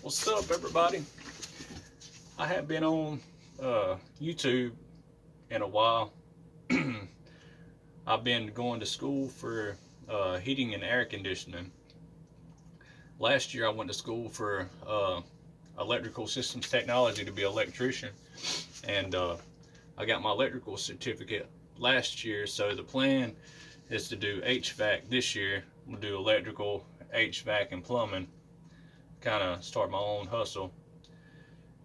What's up, everybody? I have been on YouTube in a while. I've been going to school for heating and air conditioning. Last year, I went to school for electrical systems technology to be an electrician, and I got my electrical certificate last year. So the plan is to do HVAC this year. We'll do electrical, HVAC, and plumbing. Kind of start my own hustle.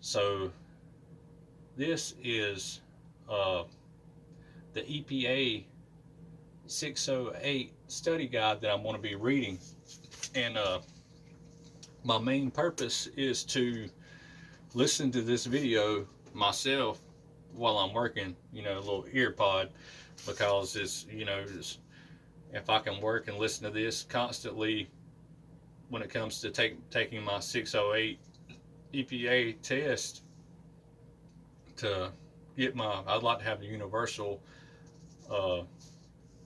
So this is uh, the EPA 608 study guide that I'm going to be reading. And my main purpose is to listen to this video myself while I'm working, a little ear pod, because if I can work and listen to this constantly when it comes to taking my 608 EPA test to get I'd like to have the universal uh,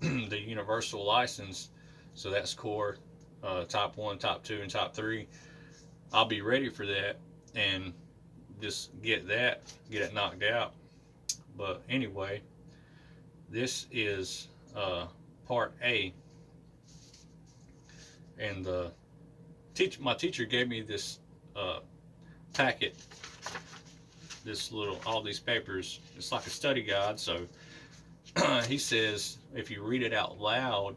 the universal license. So that's core, top 1, top 2, and top 3. I'll be ready for that and just get it knocked out. But anyway, this is part A, and my teacher gave me this packet, all these papers. It's like a study guide. So he says if you read it out loud,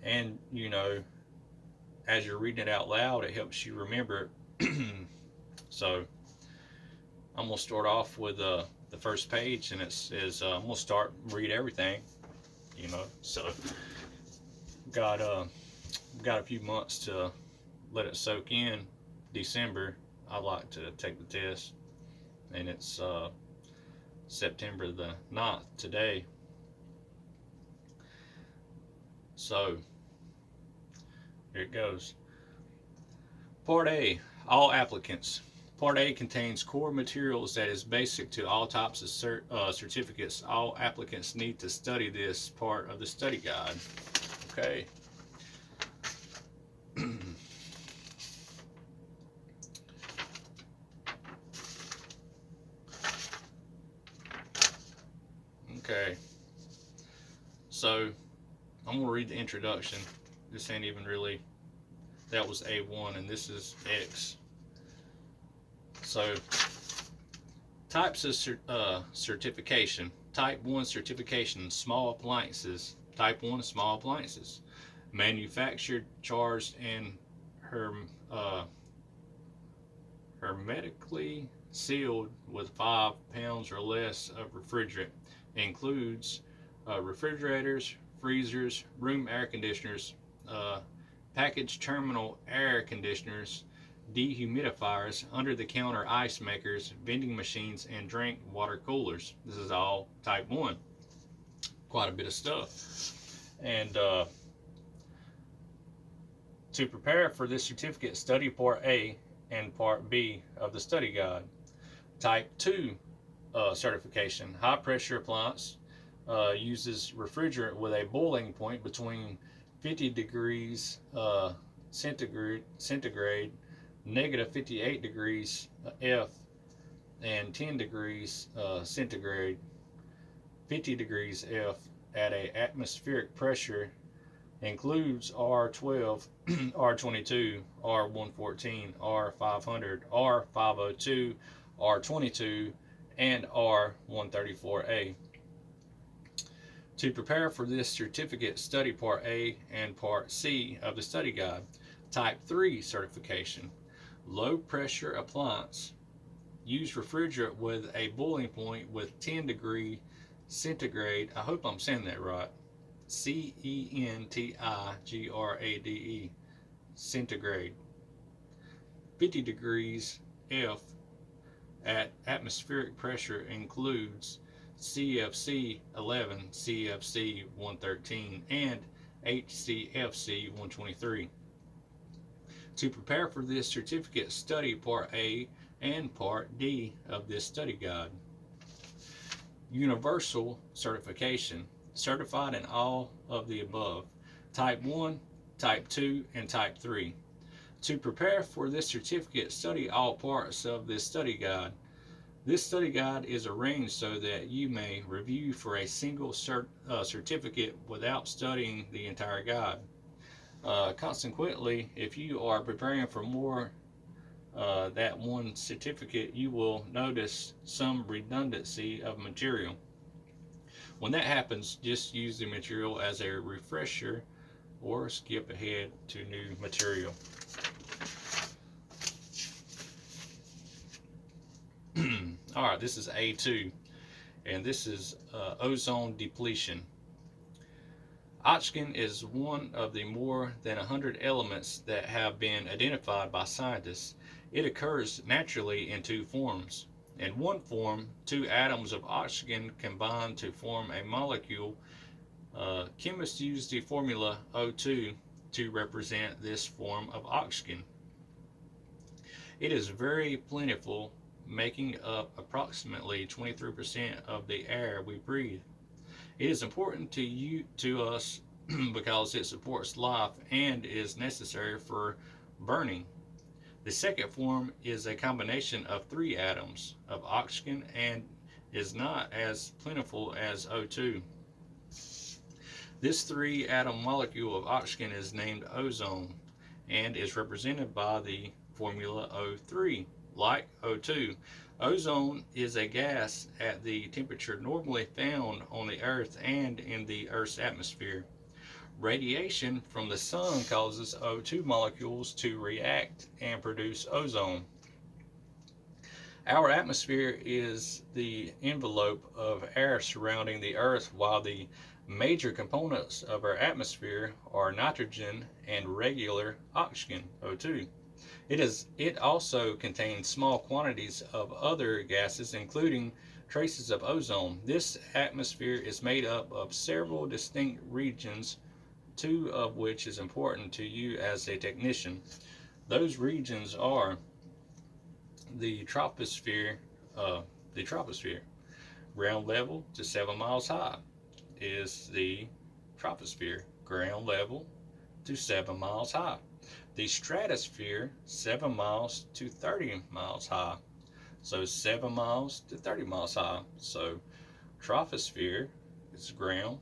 and as you're reading it out loud, it helps you remember it. So I'm gonna start off with the first page, and it says I'm gonna read everything. So got a few months to let it soak in. December, I like to take the test, and it's September the 9th today. So here it goes. Part A, all applicants. Part A contains core materials that is basic to all types of certificates. All applicants need to study this part of the study guide. Okay. Okay. So I'm going to read the introduction. This ain't even really, that was A1, and this is X. So, types of certification. Type 1 certification, small appliances. Type 1, small appliances. Manufactured, charged, and hermetically sealed with 5 pounds or less of refrigerant. Includes refrigerators, freezers, room air conditioners, package terminal air conditioners, dehumidifiers, under-the-counter ice makers, vending machines, and drink water coolers. This is all type 1. Quite a bit of stuff. And to prepare for this certificate, study Part A and Part B of the study guide. Type 2 certification, high pressure appliance, uses refrigerant with a boiling point between 50 degrees centigrade, negative 58 degrees F, and 10 degrees centigrade, 50 degrees F at a atmospheric pressure. Includes R12, R22, R114, R500, R502, R22, and R134A. To prepare for this certificate, study Part A and Part C of the study guide. Type 3 certification, low pressure appliance. Use refrigerant with a boiling point with 10 degree centigrade. I hope I'm saying that right. CENTIGRADE, centigrade. 50 degrees F at atmospheric pressure. Includes CFC 11, CFC 113, and HCFC 123. To prepare for this certificate, study Part A and Part D of this study guide. Universal certification, certified in all of the above. Type 1, Type 2, and Type 3. To prepare for this certificate, study all parts of this study guide. This study guide is arranged so that you may review for a single certificate without studying the entire guide. Consequently, if you are preparing for more that one certificate, you will notice some redundancy of material. When that happens, just use the material as a refresher or skip ahead to new material. All right, this is A2, and this is ozone depletion. Oxygen is one of the more than 100 elements that have been identified by scientists. It occurs naturally in two forms. In one form, two atoms of oxygen combine to form a molecule. Chemists use the formula O2 to represent this form of oxygen. It is very plentiful, making up approximately 23% of the air we breathe. It is important to us because it supports life and is necessary for burning. The second form is a combination of three atoms of oxygen and is not as plentiful as O2. This three-atom molecule of oxygen is named ozone and is represented by the formula O3. Like O2, ozone is a gas at the temperature normally found on the Earth and in the Earth's atmosphere. Radiation from the sun causes O2 molecules to react and produce ozone. Our atmosphere is the envelope of air surrounding the Earth, while the major components of our atmosphere are nitrogen and regular oxygen, O2. It also contains small quantities of other gases, including traces of ozone. This atmosphere is made up of several distinct regions, two of which is important to you as a technician. Those regions are the troposphere, ground level to 7 miles high is the troposphere, ground level to 7 miles high. The stratosphere, 7 miles to 30 miles high. So 7 miles to 30 miles high. So troposphere is ground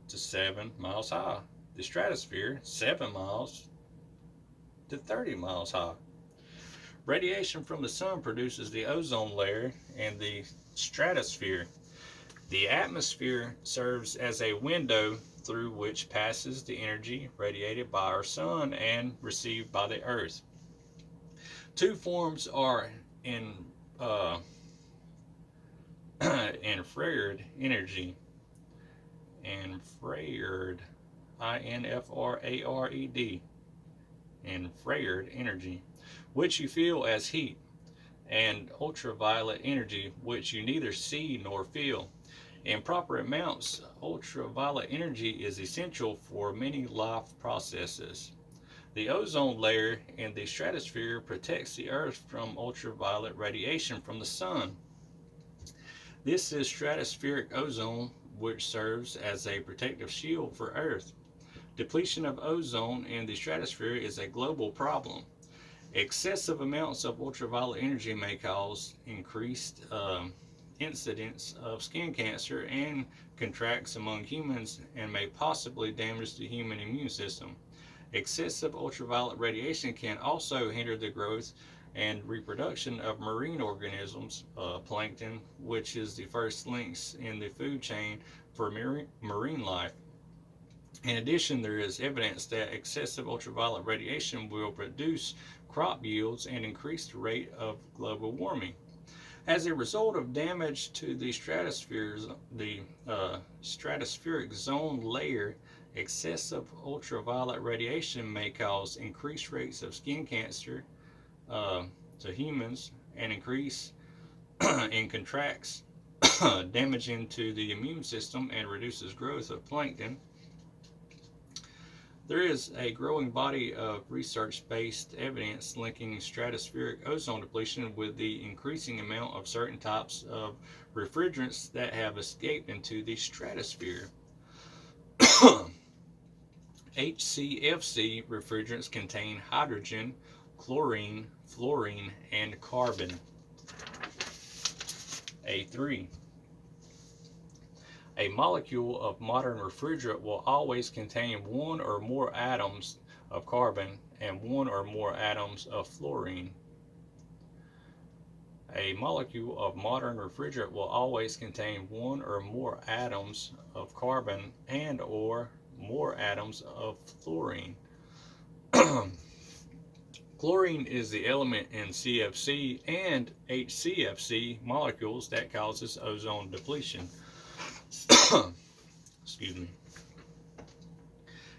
to 7 miles high. The stratosphere, 7 miles to 30 miles high. Radiation from the sun produces the ozone layer and the stratosphere. The atmosphere serves as a window through which passes the energy radiated by our sun and received by the earth. Two forms are infrared energy. Infrared, I-N-F-R-A-R-E-D. Infrared energy, which you feel as heat, and ultraviolet energy, which you neither see nor feel. In proper amounts, ultraviolet energy is essential for many life processes. The ozone layer in the stratosphere protects the Earth from ultraviolet radiation from the sun. This is stratospheric ozone, which serves as a protective shield for Earth. Depletion of ozone in the stratosphere is a global problem. Excessive amounts of ultraviolet energy may cause increased incidence of skin cancer and contracts among humans and may possibly damage the human immune system. Excessive ultraviolet radiation can also hinder the growth and reproduction of marine organisms, plankton, which is the first links in the food chain for marine life. In addition, there is evidence that excessive ultraviolet radiation will reduce crop yields and increase the rate of global warming. As a result of damage to the stratospheric zone layer, excessive ultraviolet radiation may cause increased rates of skin cancer to humans and increase in contracts, damaging to the immune system and reduces growth of plankton. There is a growing body of research-based evidence linking stratospheric ozone depletion with the increasing amount of certain types of refrigerants that have escaped into the stratosphere. HCFC refrigerants contain hydrogen, chlorine, fluorine, and carbon. A3. A molecule of modern refrigerant will always contain one or more atoms of carbon and one or more atoms of fluorine. A molecule of modern refrigerant will always contain one or more atoms of carbon and or more atoms of fluorine. Chlorine is the element in CFC and HCFC molecules that causes ozone depletion. Excuse me.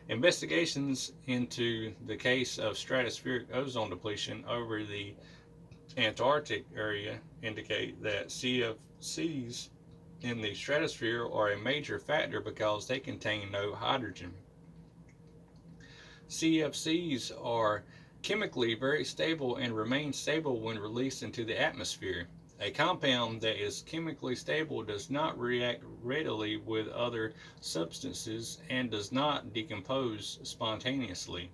Investigations into the case of stratospheric ozone depletion over the Antarctic area indicate that CFCs in the stratosphere are a major factor because they contain no hydrogen. CFCs are chemically very stable and remain stable when released into the atmosphere. A compound that is chemically stable does not react readily with other substances and does not decompose spontaneously.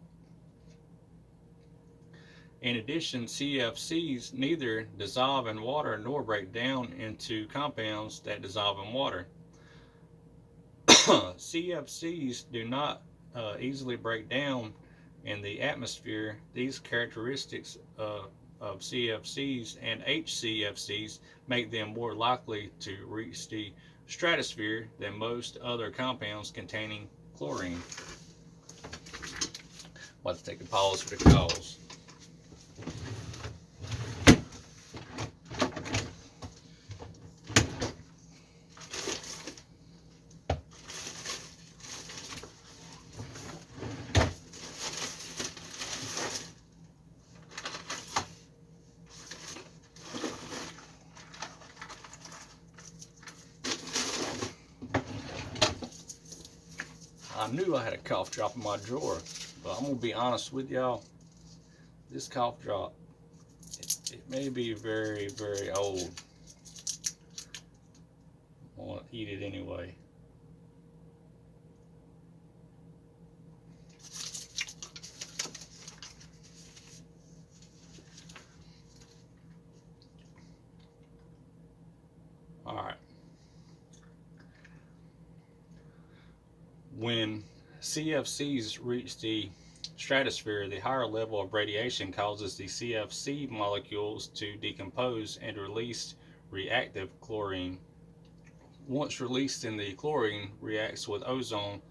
In addition, CFCs neither dissolve in water nor break down into compounds that dissolve in water. CFCs do not easily break down in the atmosphere. These characteristics of CFCs and HCFCs make them more likely to reach the stratosphere than most other compounds containing chlorine. I'll have to take a pause for the calls. I knew I had a cough drop in my drawer, but I'm going to be honest with y'all. This cough drop, it may be very, very old. I want to eat it anyway. All right. When CFCs reach the stratosphere, the higher level of radiation causes the CFC molecules to decompose and release reactive chlorine. Once released in the chlorine reacts with ozone,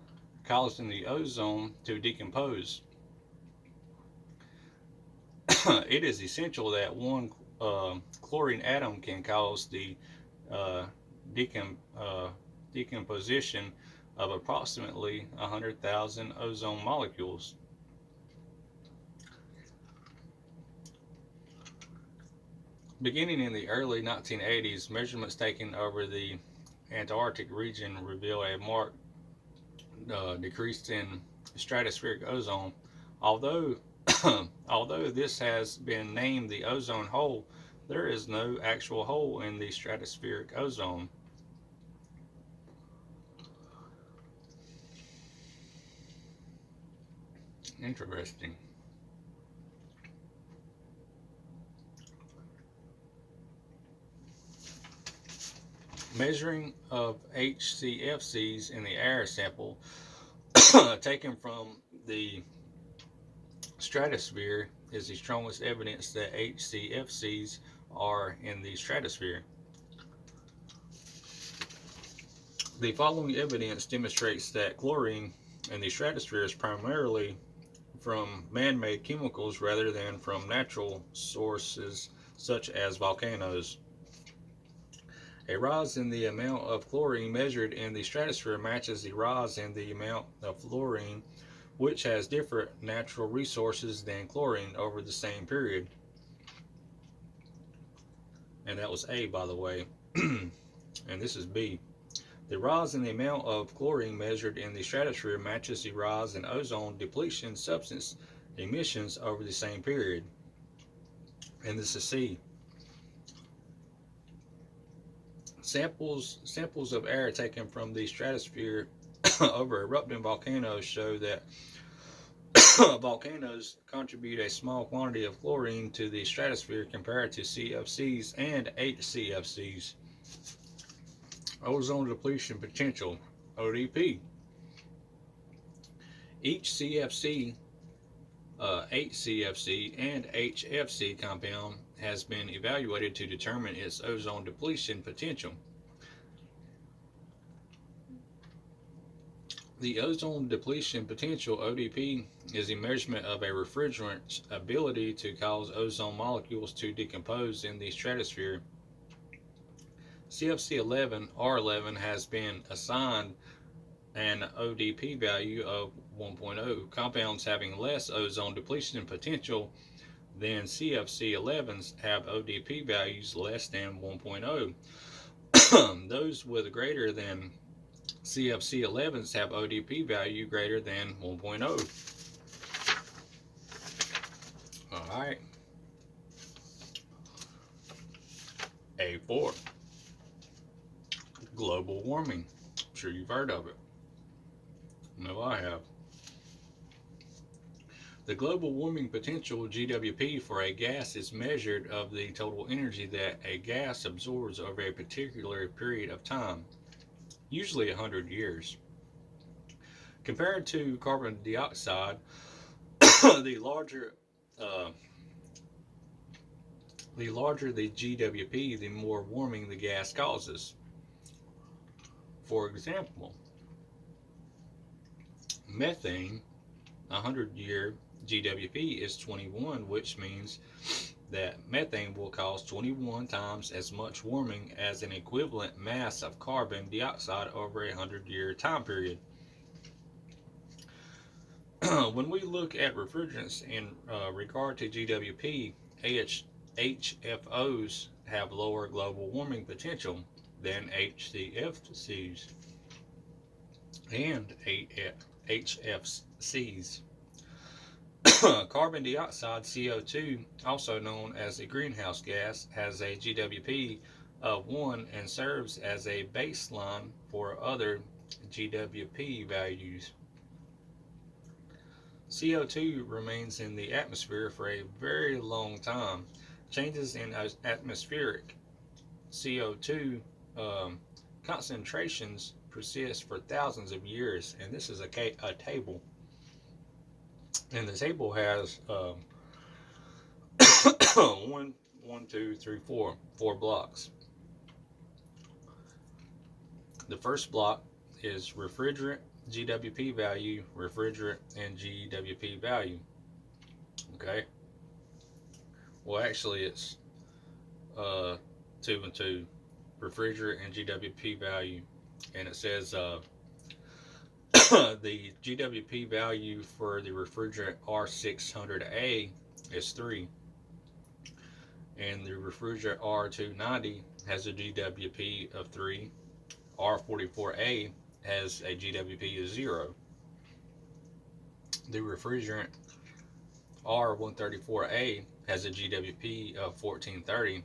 causing the ozone to decompose. It is essential that one chlorine atom can cause the decomposition of approximately 100,000 ozone molecules. Beginning in the early 1980s, measurements taken over the Antarctic region reveal a marked decrease in stratospheric ozone. Although this has been named the ozone hole, there is no actual hole in the stratospheric ozone. Interesting. Measuring of HCFCs in the air sample taken from the stratosphere is the strongest evidence that HCFCs are in the stratosphere. The following evidence demonstrates that chlorine in the stratosphere is primarily from man-made chemicals rather than from natural sources such as volcanoes. A rise in the amount of chlorine measured in the stratosphere matches the rise in the amount of fluorine, which has different natural resources than chlorine over the same period. And that was A, by the way. And this is B. The rise in the amount of chlorine measured in the stratosphere matches the rise in ozone depletion substance emissions over the same period. And this is C. Samples of air taken from the stratosphere over erupting volcanoes show that Volcanoes contribute a small quantity of chlorine to the stratosphere compared to CFCs and HCFCs. Ozone depletion potential, ODP. Each CFC, HCFC, and HFC compound has been evaluated to determine its ozone depletion potential. The ozone depletion potential, ODP, is a measurement of a refrigerant's ability to cause ozone molecules to decompose in the stratosphere. CFC11 R11 has been assigned an ODP value of 1.0. Compounds having less ozone depletion potential than CFC11s have ODP values less than 1.0. Those with greater than CFC11s have ODP value greater than 1.0. Alright. A4. Global warming. I'm sure you've heard of it. No, I have. The global warming potential, GWP, for a gas is measured of the total energy that a gas absorbs over a particular period of time, usually 100 years. Compared to carbon dioxide, the larger the GWP, the more warming the gas causes. For example, methane, 100-year GWP is 21, which means that methane will cause 21 times as much warming as an equivalent mass of carbon dioxide over a 100-year time period. When we look at refrigerants in regard to GWP, HFOs have lower global warming potential than HCFCs and HFCs. Carbon dioxide, CO2, also known as a greenhouse gas, has a GWP of 1 and serves as a baseline for other GWP values. CO2 remains in the atmosphere for a very long time. Changes in atmospheric CO2 concentrations persist for thousands of years, and this is a table. And the table has 1, 2, 3, 4 blocks. The first block is refrigerant, GWP value, refrigerant, and GWP value. Okay. Well, actually, it's 2 and 2, refrigerant and GWP value, and it says the GWP value for the refrigerant R600A is 3, and the refrigerant R290 has a GWP of 3. R44A has a GWP of 0. The refrigerant R134A has a GWP of 1430.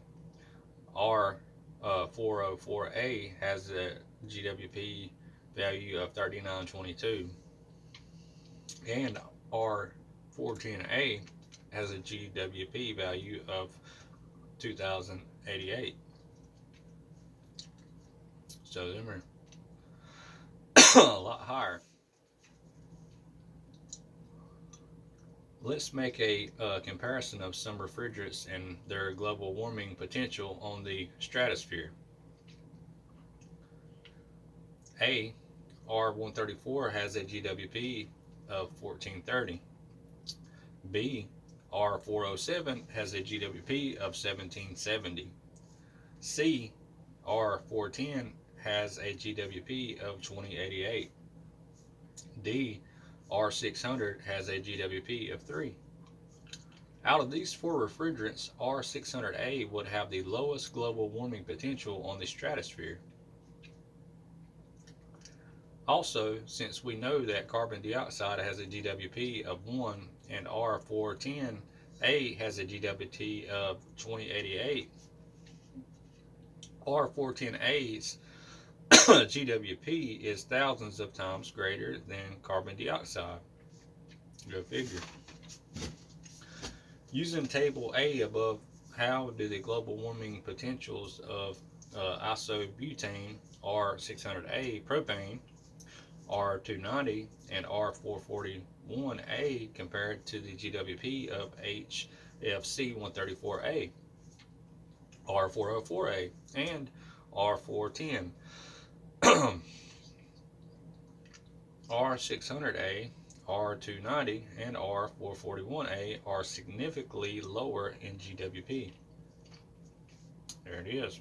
R404A has a GWP value of 3922. And R410A has a GWP value of 2088. So them are a lot higher. Let's make a comparison of some refrigerants and their global warming potential on the stratosphere. A, R134 has a GWP of 1430. B, R407 has a GWP of 1770. C, R410 has a GWP of 2088. D, R600 has a GWP of 3. Out of these 4 refrigerants, R600A would have the lowest global warming potential on the stratosphere. Also, since we know that carbon dioxide has a GWP of 1 and R410A has a GWP of 2088, R410A's GWP is thousands of times greater than carbon dioxide. Go figure. Using table A above, how do the global warming potentials of isobutane R600A propane, R290, and R441A compared to the GWP of HFC 134A, R404A, and R410. R600A, R290, and R441A are significantly lower in GWP. There it is.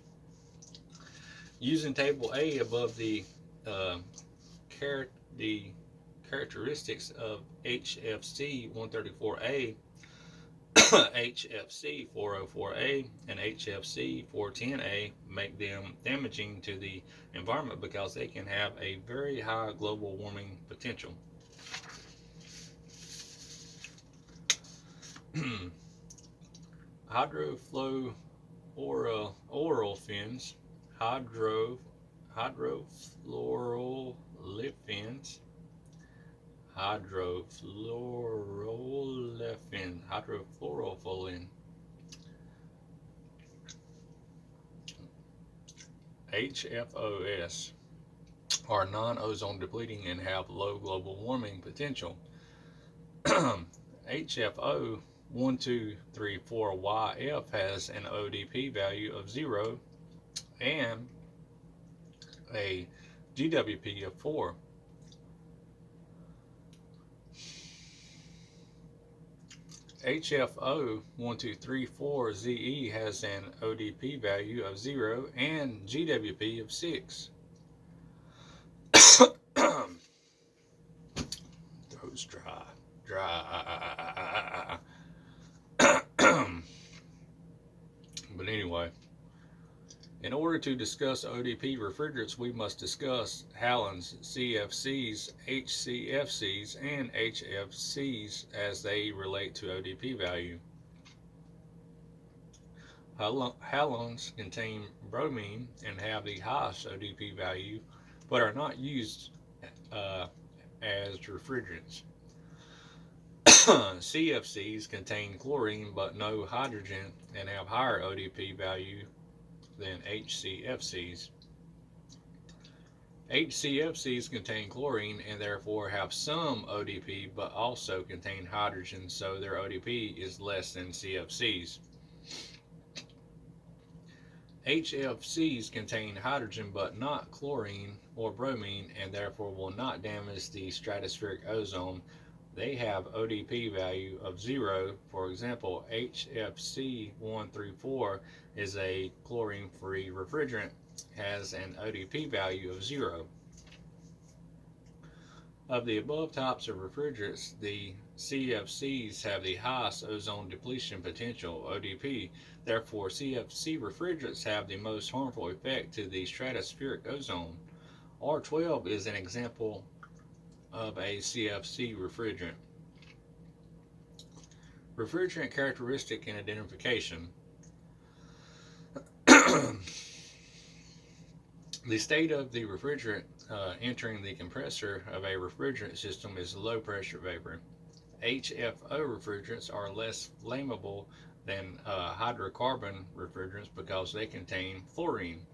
Using table A above the characteristics of HFC 134A, HFC 404A, and HFC 410A make them damaging to the environment because they can have a very high global warming potential. Hydrofluorolefins, hydrofluorolefins, hydrofluorolefin, HFOS, are non-ozone depleting and have low global warming potential. HFO 1234YF has an ODP value of 0 and a GWP of 4. HFO 1234ZE has an ODP value of 0 and GWP of 6. Throat's dry. But anyway, in order to discuss ODP refrigerants, we must discuss halons, CFCs, HCFCs, and HFCs as they relate to ODP value. Halons contain bromine and have the highest ODP value, but are not used as refrigerants. CFCs contain chlorine but no hydrogen and have higher ODP value than HCFCs. HCFCs contain chlorine and therefore have some ODP but also contain hydrogen, so their ODP is less than CFCs. HFCs contain hydrogen but not chlorine or bromine and therefore will not damage the stratospheric ozone. They have ODP value of 0. For example, HFC 134 is a chlorine-free refrigerant, has an ODP value of 0. Of the above types of refrigerants, the CFCs have the highest ozone depletion potential, ODP. Therefore, CFC refrigerants have the most harmful effect to the stratospheric ozone. R12 is an example of a CFC refrigerant. Refrigerant characteristic and identification. The state of the refrigerant entering the compressor of a refrigerant system is low pressure vapor. HFO refrigerants are less flammable than hydrocarbon refrigerants because they contain fluorine.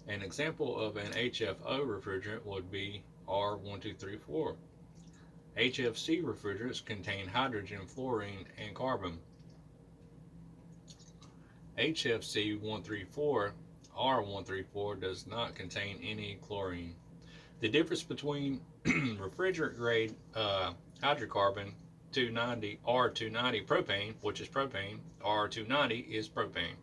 An example of an HFO refrigerant would be R1234. HFC refrigerants contain hydrogen, fluorine, and carbon. HFC 134 R134 does not contain any chlorine. The difference between refrigerant grade hydrocarbon 290 R290 propane, which is propane, R290 is propane.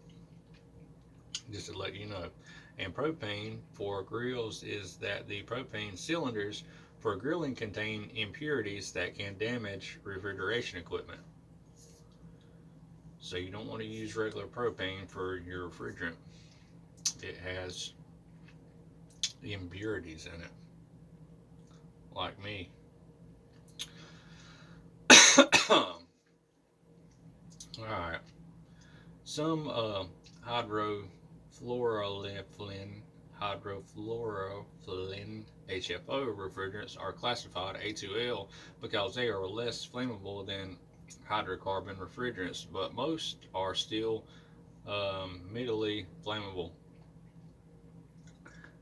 Just to let you know. And propane for grills is that the propane cylinders for grilling contain impurities that can damage refrigeration equipment. So you don't want to use regular propane for your refrigerant. It has impurities in it, like me. Alright. Some hydrofluorolefin hydrofluoroethylene HFO refrigerants are classified A2L because they are less flammable than hydrocarbon refrigerants, but most are still mildly flammable.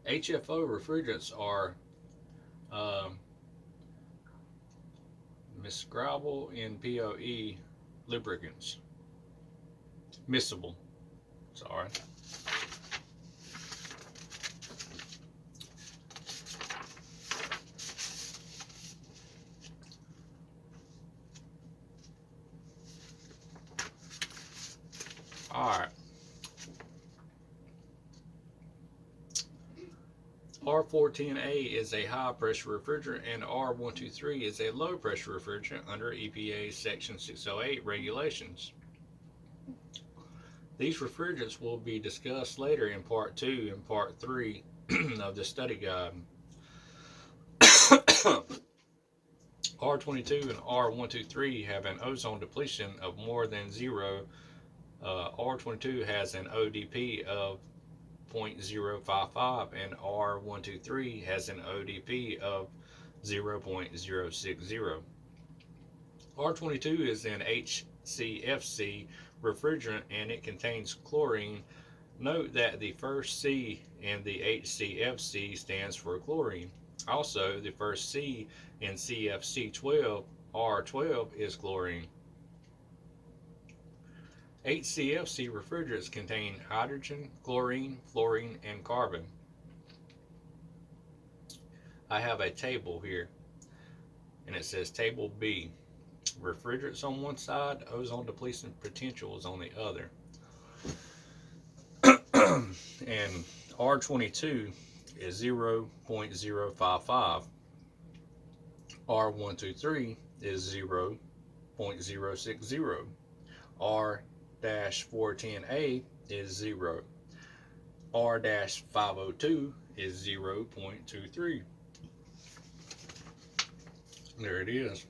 HFO refrigerants are um, miscible in POE lubricants. Miscible. Sorry. All right. R410A is a high pressure refrigerant and R123 is a low pressure refrigerant under EPA Section 608 regulations. These refrigerants will be discussed later in Part 2 and Part 3 of the study guide. R22 and R123 have an ozone depletion of more than zero. R22 has an ODP of 0.055 and R123 has an ODP of 0.060. R22 is an HCFC refrigerant and it contains chlorine. Note that the first C in the HCFC stands for chlorine. Also, the first C in CFC12, R12, is chlorine. HCFC refrigerants contain hydrogen, chlorine, fluorine, and carbon. I have a table here, and it says Table B. Refrigerants on one side, ozone depletion potentials on the other. And R22 is 0.055. R123 is 0.060. R-410A is 0. R-502 is 0.23. There it is.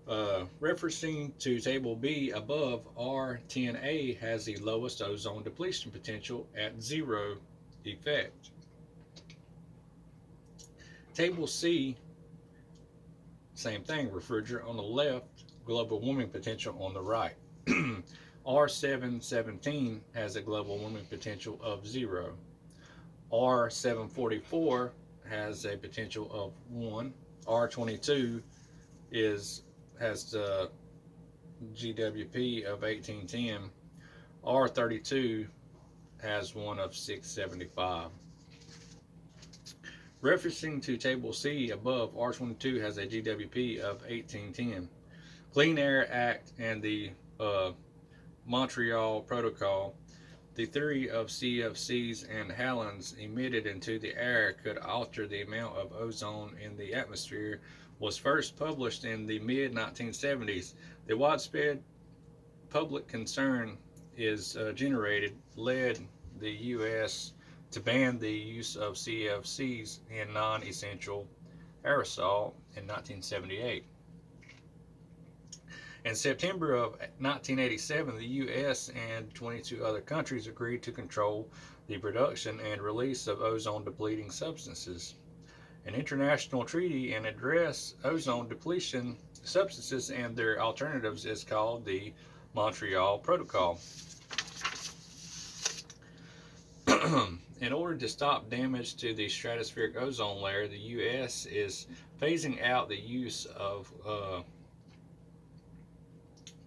Referencing to Table B above, R10A has the lowest ozone depletion potential at 0 effect. Table C, same thing, refrigerant on the left, global warming potential on the right. R717 has a global warming potential of 0. R744 has a potential of 1. R22 has the GWP of 1810. R32 has one of 675. Referencing to Table C above, R22 has a GWP of 1810. Clean Air Act and the Montreal Protocol, the theory of CFCs and halons emitted into the air could alter the amount of ozone in the atmosphere, was first published in the mid-1970s. The widespread public concern is led the U.S. to ban the use of CFCs in non-essential aerosol in 1978. In September of 1987, the U.S. and 22 other countries agreed to control the production and release of ozone-depleting substances. An international treaty and address ozone depletion substances and their alternatives is called the Montreal Protocol. In order to stop damage to the stratospheric ozone layer, the U.S. is phasing out the use of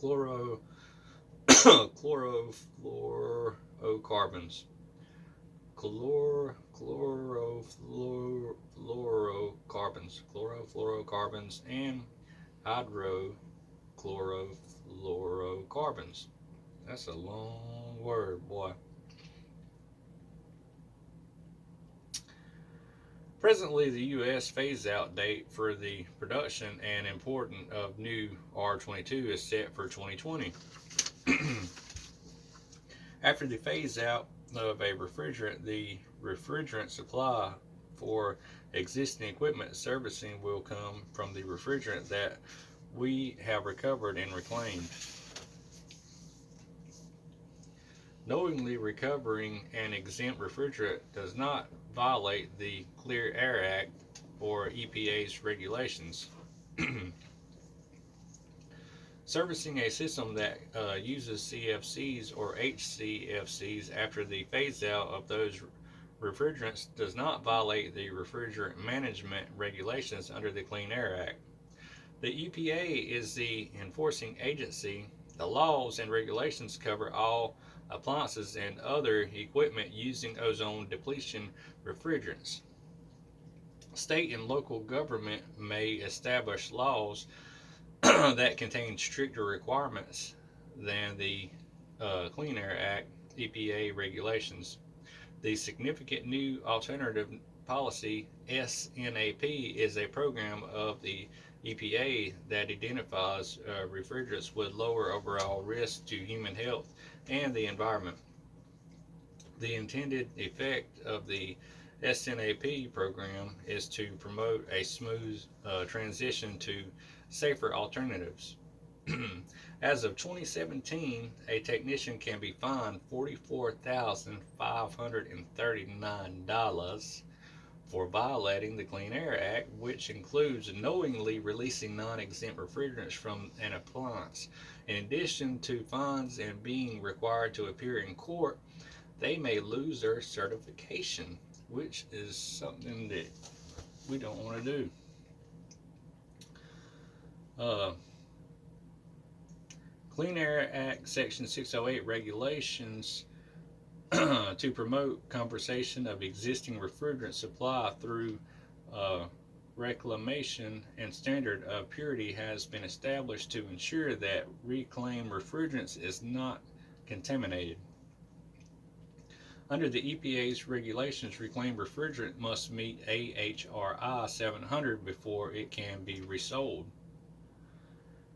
chlorofluorocarbons. Chlorofluorocarbons and hydrochlorofluorocarbons. That's a long word, boy. Presently, the U.S. phase-out date for the production and import of new R22 is set for 2020. After the phase-out of a refrigerant, the refrigerant supply for existing equipment servicing will come from the refrigerant that we have recovered and reclaimed. Knowingly recovering an exempt refrigerant does not violate the Clear Air Act or EPA's regulations. Servicing a system that uses CFCs or HCFCs after the phase out of those refrigerants does not violate the refrigerant management regulations under the Clean Air Act. The EPA is the enforcing agency. The laws and regulations cover all appliances and other equipment using ozone depletion refrigerants. State and local government may establish laws that contain stricter requirements than the Clean Air Act EPA regulations. The Significant New Alternative Policy SNAP is a program of the EPA that identifies refrigerants with lower overall risk to human health and the environment. The intended effect of the SNAP program is to promote a smooth transition to safer alternatives. As of 2017, a technician can be fined $44,539 for violating the Clean Air Act, which includes knowingly releasing non-exempt refrigerants from an appliance. In addition to fines and being required to appear in court, they may lose their certification, which is something that we don't want to do. Clean Air Act Section 608 regulations to promote conservation of existing refrigerant supply through reclamation and standard of purity has been established to ensure that reclaimed refrigerants is not contaminated. Under the EPA's regulations, reclaimed refrigerant must meet AHRI 700 before it can be resold.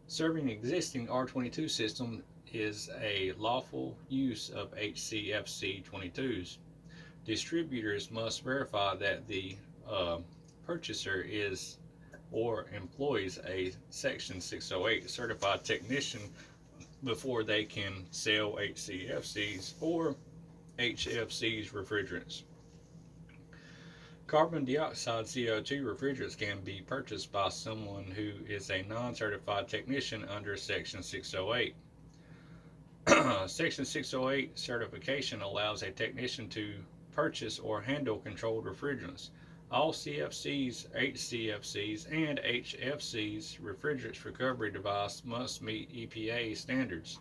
Serving existing R22 system is a lawful use of HCFC 22s. Distributors must verify that the purchaser is or employs a Section 608 certified technician before they can sell HCFCs or HFCs refrigerants. Carbon dioxide CO2 refrigerants can be purchased by someone who is a non-certified technician under Section 608. Section 608 certification allows a technician to purchase or handle controlled refrigerants. All CFCs, HCFCs, and HFCs refrigerants recovery device must meet EPA standards.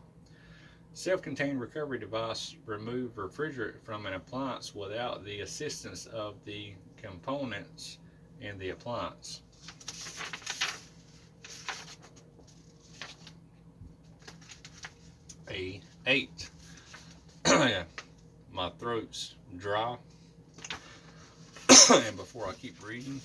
Self-contained recovery device remove refrigerant from an appliance without the assistance of the components in the appliance. A8. My throat's dry. And before I keep reading,